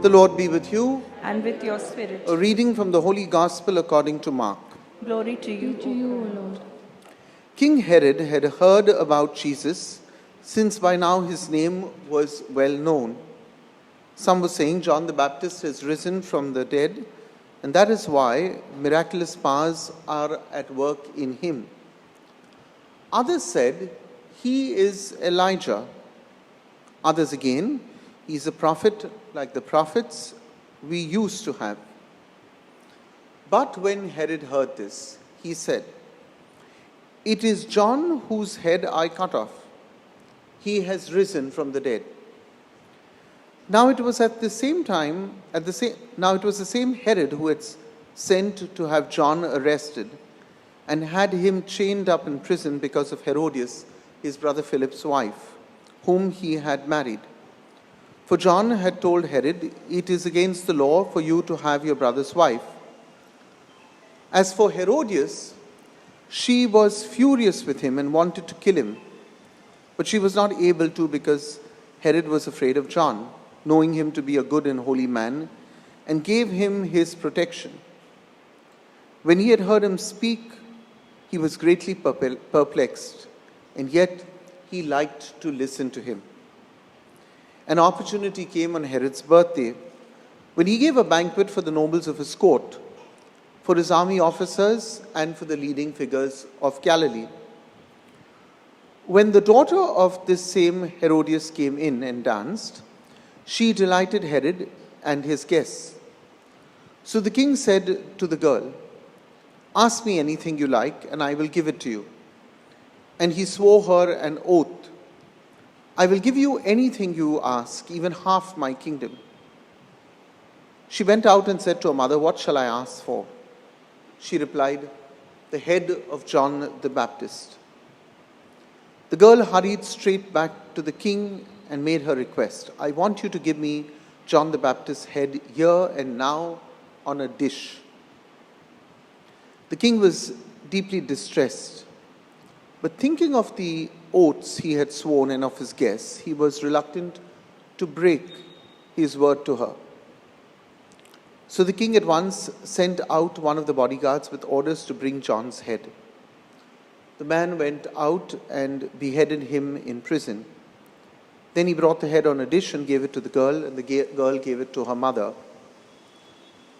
The Lord be with you. And with your spirit. A reading from the Holy Gospel according to Mark. Glory to you, O Lord. King Herod had heard about Jesus, since by now his name was well known. Some were saying John the Baptist has risen from the dead, and that is why miraculous powers are at work in him. Others said, he is Elijah. Others again, he is a prophet like the prophets we used to have. But when Herod heard this, he said, "It is John whose head I cut off. He has risen from the dead." Now it was the same Herod who had sent to have John arrested and had him chained up in prison because of Herodias, his brother Philip's wife, whom he had married. For John had told Herod, "It is against the law for you to have your brother's wife." As for Herodias, she was furious with him and wanted to kill him, but she was not able to because Herod was afraid of John, knowing him to be a good and holy man, and gave him his protection. When he had heard him speak, he was greatly perplexed, and yet he liked to listen to him. An opportunity came on Herod's birthday, when he gave a banquet for the nobles of his court, for his army officers, and for the leading figures of Galilee. When the daughter of this same Herodias came in and danced, she delighted Herod and his guests. So the king said to the girl, "Ask me anything you like, and I will give it to you." And he swore her an oath, "I will give you anything you ask, even half my kingdom." She went out and said to her mother, "What shall I ask for?" She replied, "The head of John the Baptist." The girl hurried straight back to the king and made her request, "I want you to give me John the Baptist's head here and now on a dish." The king was deeply distressed, but thinking of the oaths he had sworn and of his guests, he was reluctant to break his word to her. So the king at once sent out one of the bodyguards with orders to bring John's head. The man went out and beheaded him in prison. Then he brought the head on a dish and gave it to the girl, and the girl gave it to her mother.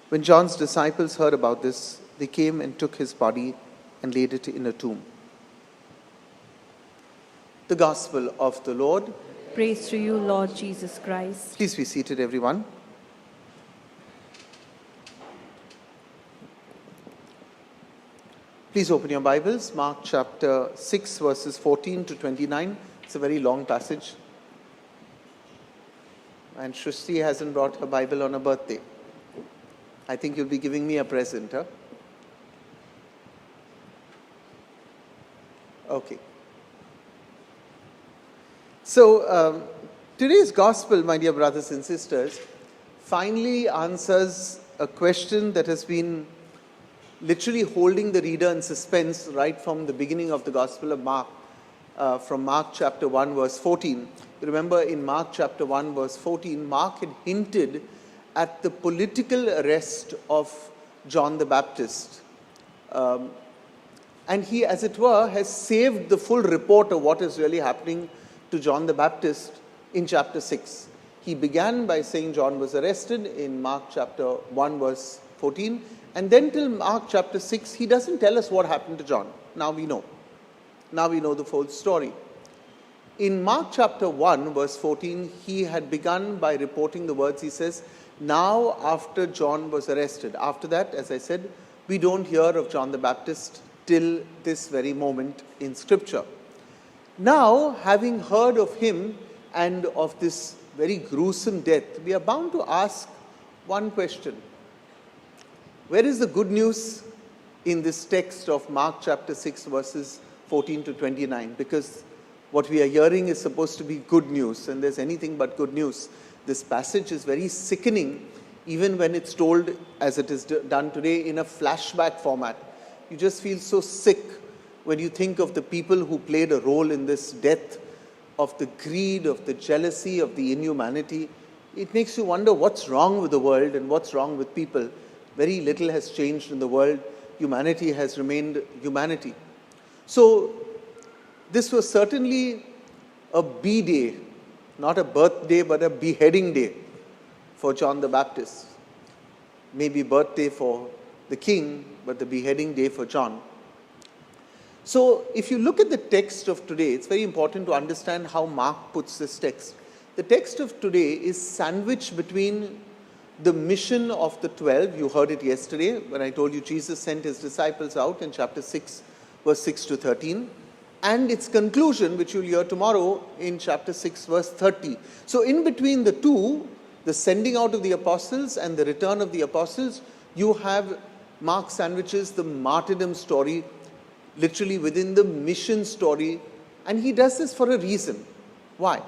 When John's disciples heard about this, they came and took his body and laid it in a tomb. The Gospel of the Lord. Praise to you, Lord Jesus Christ. Please be seated, everyone. Please open your Bibles, Mark chapter 6, verses 14 to 29. It's a very long passage. And Shrusti hasn't brought her Bible on her birthday. I think you'll be giving me a present, huh? Okay. So, today's Gospel, my dear brothers and sisters, finally answers a question that has been literally holding the reader in suspense right from the beginning of the Gospel of Mark, from Mark chapter 1, verse 14. You remember in Mark chapter 1, verse 14, Mark had hinted at the political arrest of John the Baptist. And he, as it were, has saved the full report of what is really happening to John the Baptist in chapter 6. He began by saying John was arrested in Mark chapter 1, verse 14. And then till Mark chapter 6, he doesn't tell us what happened to John. Now we know. Now we know the full story. In Mark chapter 1, verse 14, he had begun by reporting the words. He says, "Now after John was arrested." After that, as I said, we don't hear of John the Baptist till this very moment in Scripture. Now, having heard of him and of this very gruesome death, we are bound to ask one question. Where is the good news in this text of Mark chapter 6, verses 14 to 29? Because what we are hearing is supposed to be good news, and there's anything but good news. This passage is very sickening, even when it's told as it is done today in a flashback format. You just feel so sick when you think of the people who played a role in this death, of the greed, of the jealousy, of the inhumanity. it makes you wonder what's wrong with the world and what's wrong with people. Very little has changed in the world. Humanity has remained humanity. So this was certainly a B-day, not a birthday, but a beheading day for John the Baptist. Maybe birthday for the king, but the beheading day for John. So if you look at the text of today, it's very important to understand how Mark puts this text. The text of today is sandwiched between the mission of the 12. You heard it yesterday when I told you Jesus sent his disciples out in chapter 6, verse 6 to 13. And its conclusion, which you'll hear tomorrow in chapter 6, verse 30. So in between the two, the sending out of the apostles and the return of the apostles, you have Mark sandwiches the martyrdom story literally within the mission story. And he does this for a reason. Why?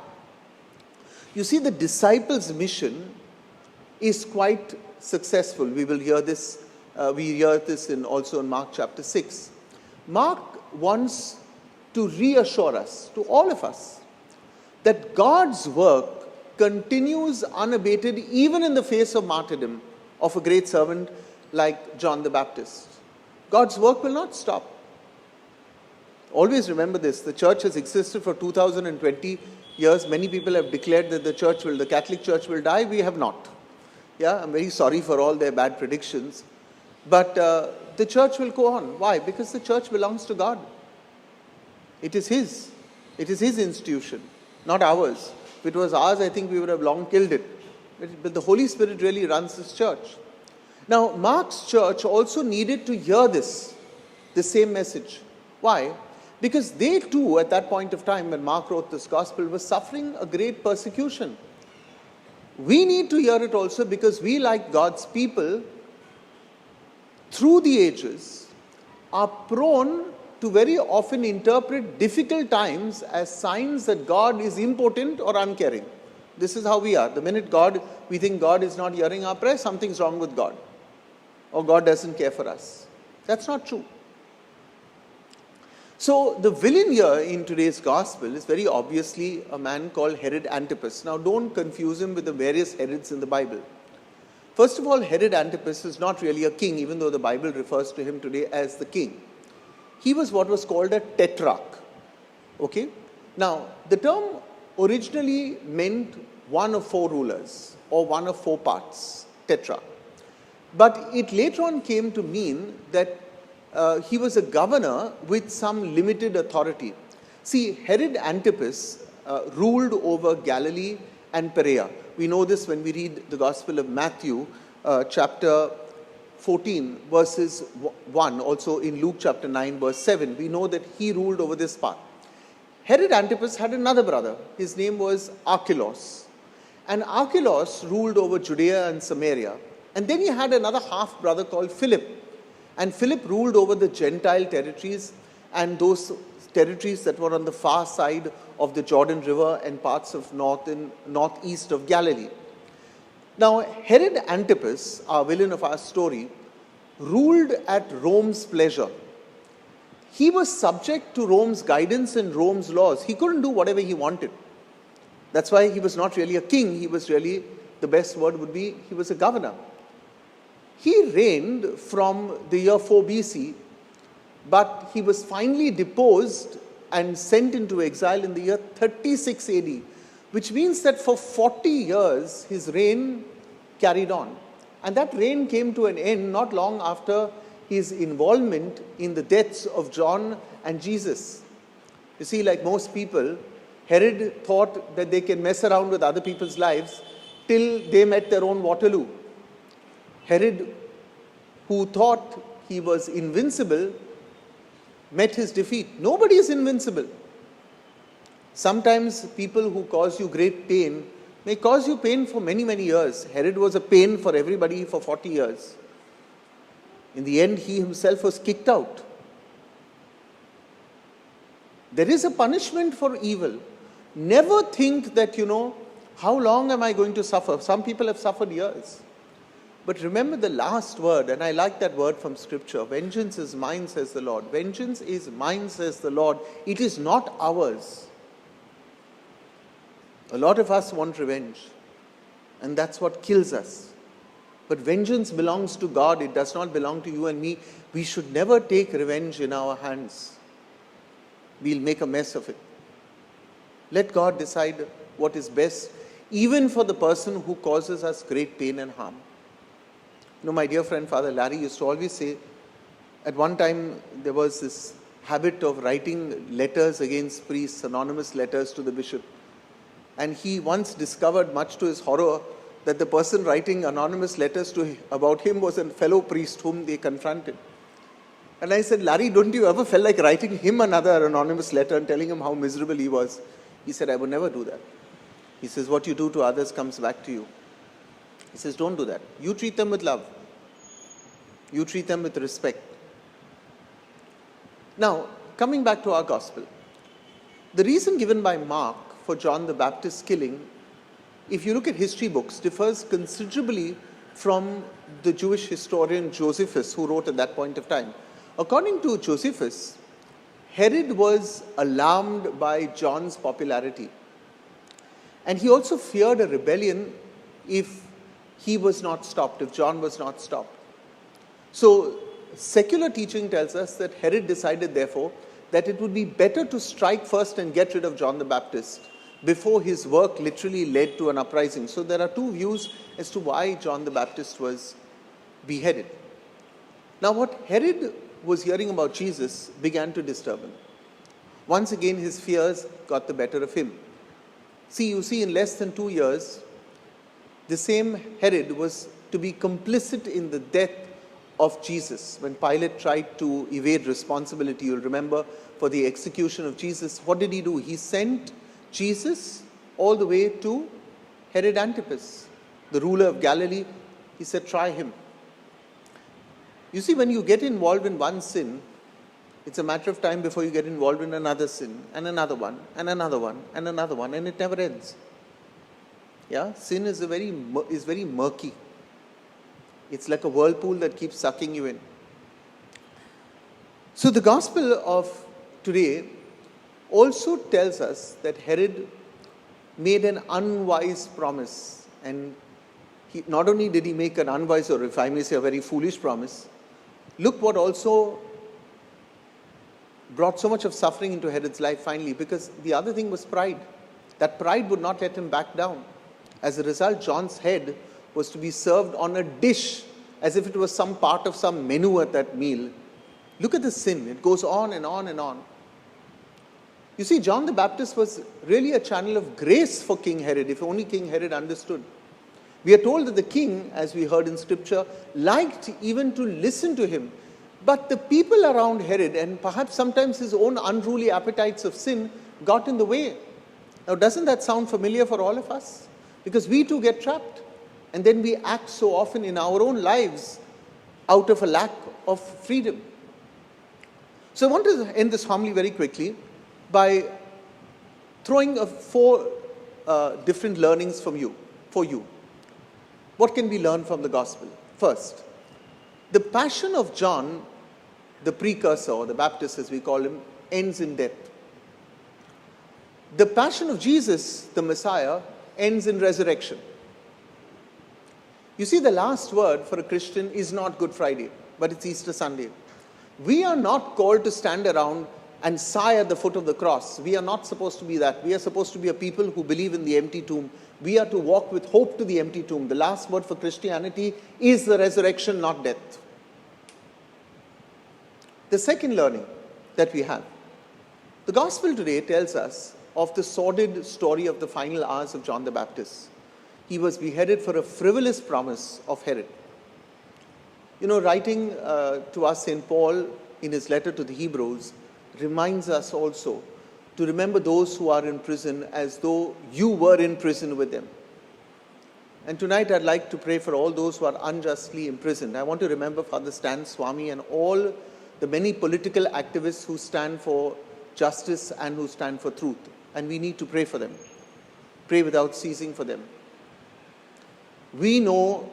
You see, the disciples' mission is quite successful. We will hear this. We hear this also in Mark chapter 6. Mark wants to reassure us, to all of us, that God's work continues unabated even in the face of martyrdom of a great servant like John the Baptist. God's work will not stop. Always remember this. The church has existed for 2020 years. Many people have declared that the Catholic Church will die. We have not. Yeah, I'm very sorry for all their bad predictions. But the church will go on. Why? Because the church belongs to God. It is His. It is His institution, not ours. If it was ours, I think we would have long killed it. But the Holy Spirit really runs this church. Now, Mark's church also needed to hear this, the same message. Why? Because they too, at that point of time when Mark wrote this gospel, were suffering a great persecution. We need to hear it also because we, like God's people, through the ages, are prone to very often interpret difficult times as signs that God is impotent or uncaring. This is how we are. The minute we think God is not hearing our prayer, something's wrong with God. Or God doesn't care for us. That's not true. So the villain here in today's gospel is very obviously a man called Herod Antipas. Now don't confuse him with the various Herods in the Bible. First of all, Herod Antipas is not really a king, even though the Bible refers to him today as the king. He was what was called a tetrarch. Okay? Now, the term originally meant one of four rulers or one of four parts, tetrarch. But it later on came to mean that he was a governor with some limited authority. See, Herod Antipas ruled over Galilee and Perea. We know this when we read the Gospel of Matthew, chapter 14, verses 1, also in Luke chapter 9, verse 7. We know that he ruled over this part. Herod Antipas had another brother. His name was Archelaus. And Archelaus ruled over Judea and Samaria. And then he had another half-brother called Philip. And Philip ruled over the Gentile territories and those territories that were on the far side of the Jordan River and parts of northeast of Galilee. Now, Herod Antipas, our villain of our story, ruled at Rome's pleasure. He was subject to Rome's guidance and Rome's laws. He couldn't do whatever he wanted. That's why he was not really a king. He was really, the best word would be, he was a governor. He reigned from the year 4 BC, but he was finally deposed and sent into exile in the year 36 AD, which means that for 40 years his reign carried on. And that reign came to an end not long after his involvement in the deaths of John and Jesus. You see, like most people, Herod thought that they can mess around with other people's lives till they met their own Waterloo. Herod, who thought he was invincible, met his defeat. Nobody is invincible. Sometimes people who cause you great pain may cause you pain for many, many years. Herod was a pain for everybody for 40 years. In the end, he himself was kicked out. There is a punishment for evil. Never think that, how long am I going to suffer? Some people have suffered years. But remember the last word, and I like that word from Scripture. Vengeance is mine, says the Lord. Vengeance is mine, says the Lord. It is not ours. A lot of us want revenge. And that's what kills us. But vengeance belongs to God. It does not belong to you and me. We should never take revenge in our hands. We'll make a mess of it. Let God decide what is best, even for the person who causes us great pain and harm. My dear friend Father Larry used to always say, at one time there was this habit of writing letters against priests, anonymous letters to the bishop. And he once discovered, much to his horror, that the person writing anonymous letters about him was a fellow priest whom they confronted. And I said, Larry, don't you ever feel like writing him another anonymous letter and telling him how miserable he was? He said, I would never do that. He says, what you do to others comes back to you. He says, don't do that. You treat them with love. You treat them with respect. Now, coming back to our gospel, the reason given by Mark for John the Baptist's killing, if you look at history books, differs considerably from the Jewish historian Josephus, who wrote at that point of time. According to Josephus, Herod was alarmed by John's popularity. And he also feared a rebellion if he was not stopped, if John was not stopped. So, secular teaching tells us that Herod decided, therefore, that it would be better to strike first and get rid of John the Baptist before his work literally led to an uprising. So there are two views as to why John the Baptist was beheaded. Now what Herod was hearing about Jesus began to disturb him. Once again his fears got the better of him. You see, in less than 2 years, the same Herod was to be complicit in the death of Jesus. When Pilate tried to evade responsibility, you'll remember, for the execution of Jesus, what did he do? He sent Jesus all the way to Herod Antipas, the ruler of Galilee. He said, try him. You see, when you get involved in one sin, it's a matter of time before you get involved in another sin, and another one, and another one, and another one, and it never ends. Sin is very murky. It's like a whirlpool that keeps sucking you in. So the gospel of today also tells us that Herod made an unwise promise. And not only did he make an unwise, or if I may say a very foolish promise, look what also brought so much of suffering into Herod's life finally, because the other thing was pride. That pride would not let him back down. As a result, John's head was to be served on a dish as if it was some part of some menu at that meal. Look at the sin. It goes on and on and on. You see, John the Baptist was really a channel of grace for King Herod, if only King Herod understood. We are told that the king, as we heard in scripture, liked even to listen to him. But the people around Herod, and perhaps sometimes his own unruly appetites of sin, got in the way. Now, doesn't that sound familiar for all of us? Because we too get trapped. And then we act so often in our own lives out of a lack of freedom. So I want to end this homily very quickly by throwing 4 different learnings for you. What can we learn from the gospel? First, the passion of John, the precursor, or the Baptist as we call him, ends in death. The passion of Jesus, the Messiah, ends in resurrection. You see, the last word for a Christian is not Good Friday, but it's Easter Sunday. We are not called to stand around and sigh at the foot of the cross. We are not supposed to be that. We are supposed to be a people who believe in the empty tomb. We are to walk with hope to the empty tomb. The last word for Christianity is the resurrection, not death. The second learning that we have, the gospel today tells us of the sordid story of the final hours of John the Baptist. He was beheaded for a frivolous promise of Herod. Writing to us, St. Paul, in his letter to the Hebrews, reminds us also to remember those who are in prison as though you were in prison with them. And tonight I'd like to pray for all those who are unjustly imprisoned. I want to remember Father Stan Swami and all the many political activists who stand for justice and who stand for truth. And we need to pray for them. Pray without ceasing for them. We know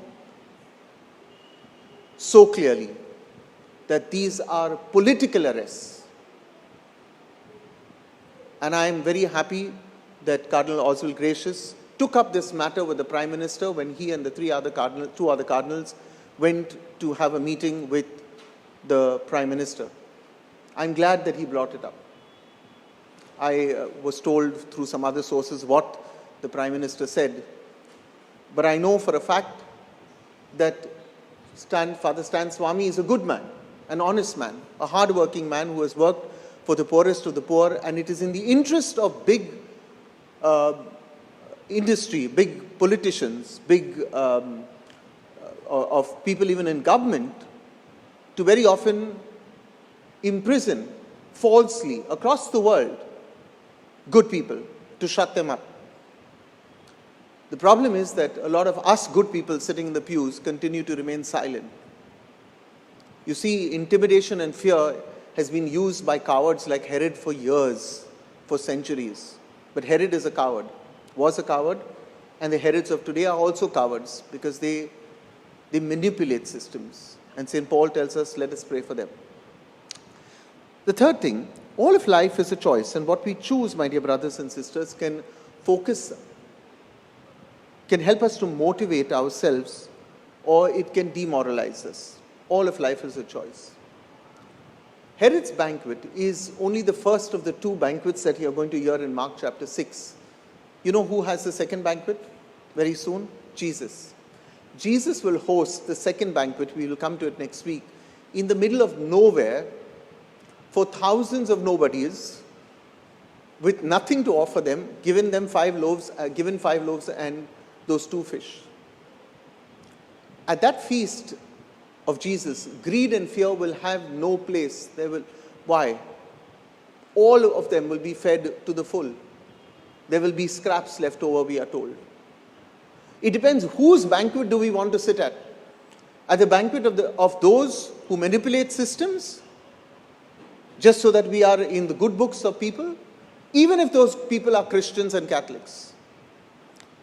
so clearly that these are political arrests. And I am very happy that Cardinal Oswald Gracious took up this matter with the Prime Minister when he and the two other cardinals went to have a meeting with the Prime Minister. I'm glad that he brought it up. I was told through some other sources what the Prime Minister said, but I know for a fact that Father Stan Swami is a good man, an honest man, a hard-working man who has worked for the poorest of the poor, and it is in the interest of big industry, big politicians, of people even in government, to very often imprison falsely across the world good people, to shut them up. The problem is that a lot of us good people sitting in the pews continue to remain silent. You see, intimidation and fear has been used by cowards like Herod for years, for centuries. But Herod is a coward, was a coward, and the Herods of today are also cowards because they manipulate systems. And St. Paul tells us, let us pray for them. The third thing, all of life is a choice, and what we choose, my dear brothers and sisters, can help us to motivate ourselves, or it can demoralize us. All of life is a choice. Herod's banquet is only the first of the two banquets that you are going to hear in Mark chapter 6. You know who has the second banquet very soon? Jesus. Jesus will host the second banquet, we will come to it next week, in the middle of nowhere for thousands of nobodies with nothing to offer them, given 5 loaves and those 2 fish. At that feast of Jesus, greed and fear will have no place. Why? All of them will be fed to the full. There will be scraps left over, we are told. It depends whose banquet do we want to sit at. At the banquet of those who manipulate systems, just so that we are in the good books of people, even if those people are Christians and Catholics.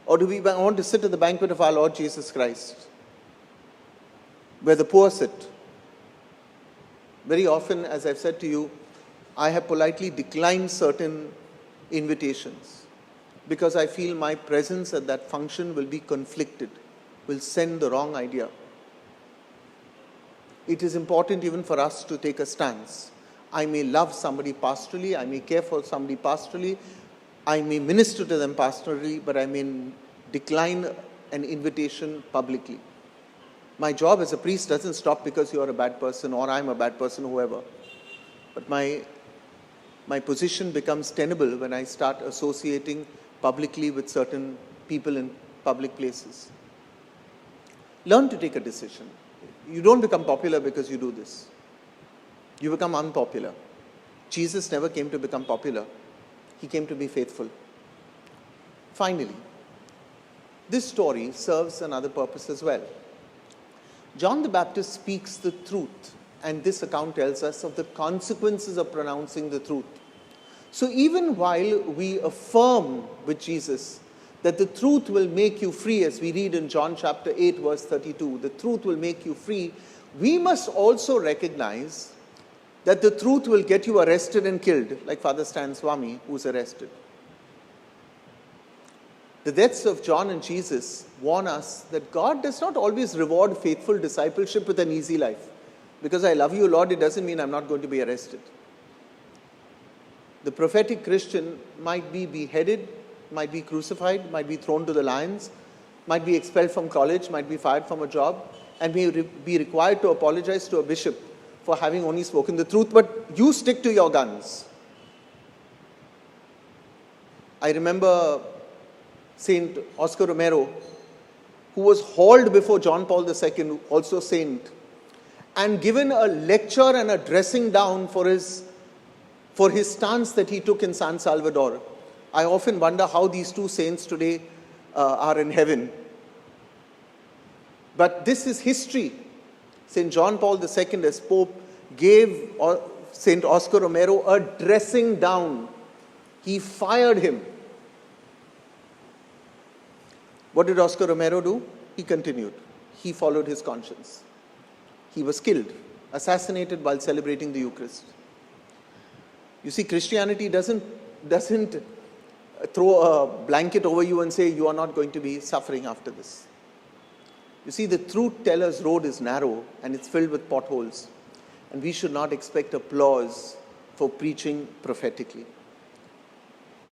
Or do we want to sit at the banquet of our Lord Jesus Christ, where the poor sit? Very often, as I've said to you, I have politely declined certain invitations because I feel my presence at that function will be conflicted, will send the wrong idea. It is important even for us to take a stance. I may love somebody pastorally, I may care for somebody pastorally, I may minister to them pastorally, but I may decline an invitation publicly. My job as a priest doesn't stop because you're a bad person or I'm a bad person, whoever. But my position becomes tenable when I start associating publicly with certain people in public places. Learn to take a decision. You don't become popular because you do this. You become unpopular. Jesus never came to become popular. He came to be faithful. Finally, this story serves another purpose as well. John the Baptist speaks the truth, and this account tells us of the consequences of pronouncing the truth. So even while we affirm with Jesus that the truth will make you free, as we read in John chapter 8, verse 32, the truth will make you free, we must also recognize that the truth will get you arrested and killed, like Father Stan Swami, who's arrested. The deaths of John and Jesus warn us that God does not always reward faithful discipleship with an easy life. Because I love you, Lord, it doesn't mean I'm not going to be arrested. The prophetic Christian might be beheaded, might be crucified, might be thrown to the lions, might be expelled from college, might be fired from a job, and may be required to apologize to a bishop for having only spoken the truth, but you stick to your guns. I remember Saint Oscar Romero, who was hauled before John Paul II, also saint, and given a lecture and a dressing down for his stance that he took in San Salvador. I often wonder how these two saints today are in heaven. But this is history. St. John Paul II, as Pope, gave St. Oscar Romero a dressing down. He fired him. What did Oscar Romero do? He continued. He followed his conscience. He was killed, assassinated while celebrating the Eucharist. You see, Christianity doesn't throw a blanket over you and say you are not going to be suffering after this. You see, the truth teller's road is narrow and it's filled with potholes. And we should not expect applause for preaching prophetically.